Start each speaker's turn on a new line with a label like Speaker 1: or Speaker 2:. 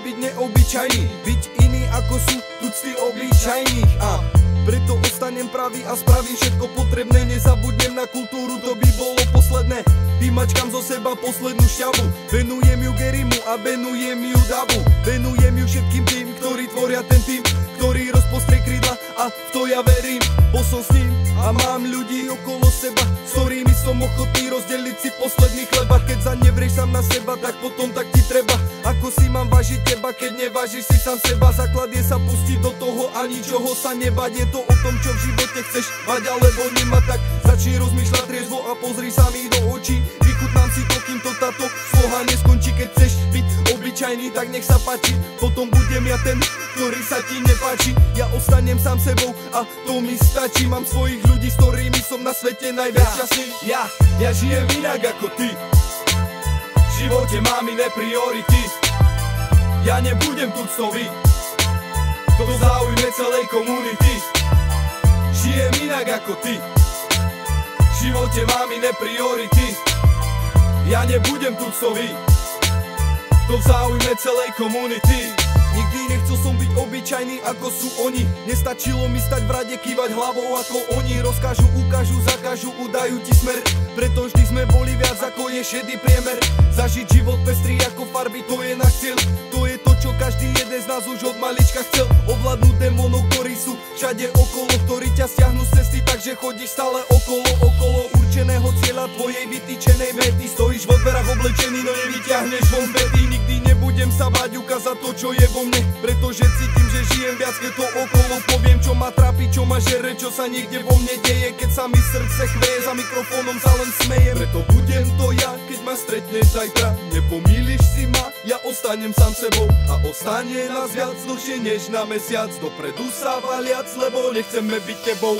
Speaker 1: byť neobyčajný, byť iný ako sú tucty obyčajných. A preto ostanem pravý a spravím všetko potrebné. Nezabudnem na kultúru, to by bolo posledné. Vymačkam zo seba poslednú šťavu. Venujem ju Gerimu a venujem ju Davu. Venujem ju všetkým tým, ktorí tvoria ten tým, ktorý rozpostrie krídla a v to ja verím. Bol som s ním a mám ľudí okolo seba, s ktorými som ochotný rozdeliť si posledný chleba. Keď zanevrieš sám na seba, tak potom tak ti treba. Ako si mám vážiť teba, keď nevážiš si sám seba? Základ je sa pustiť do toho a ničoho sa nebať. Je to o tom, čo v živote chceš mať alebo nemať. Tak začni rozmýšľať triezvo a pozri sa mi do očí. Vychutnám si to, kým to táto sloha neskončí. Keď chceš byť obyčajný, tak nech sa páči. Potom budem ja ten, ktorý sa ti nepáči. Ja ostanem sám sebou a to mi stačí. Mám svojich ľudí, s ktorými som na svete najviac šťastný. Ja žijem inak ako ty. V živote mám iné priority. Ja nebudem tuctový, to v záujme celej komunity. Žijem inak ako ty. V živote mám iné priority. Ja nebudem tuctový, to v záujme celej komunity. Nikdy nechcel som byť obyčajný ako sú oni. Nestačilo mi stať v rade, kývať hlavou ako oni. Rozkážu, ukážu, zakážu, udajú ti smer. Preto vždy sme boli viac ako je šedý priemer. Zažiť život pestrý ako farby, to je náš cieľ. To je to, čo každý jeden z nás už od malička chcel. Ovládnuť démonov, ktorí sú všade okolo, ktorí ťa stiahnu z cesty, takže chodíš stále okolo určeného cieľa, tvojej vytýčenej mety. Stojíš vo dverách oblečený, no nevyťahneš von vety. Nikdy nebudem sa báť ukázať to, čo je vo mne, pretože cítim, že žijem viac, keď to okolo poviem. Čo ma trápi, čo ma žere, čo sa niekde vo mne deje. Keď sa mi srdce chveje, za mikrofónom sa len smejem. Preto budem to ja, keď ma stretneš zajtra. Nepomýliš si ma, ja ostanem sám sebou. A ostane nás viac dlhšie než na mesiac. Dopredu sa valiac, lebo nechceme byť tebou.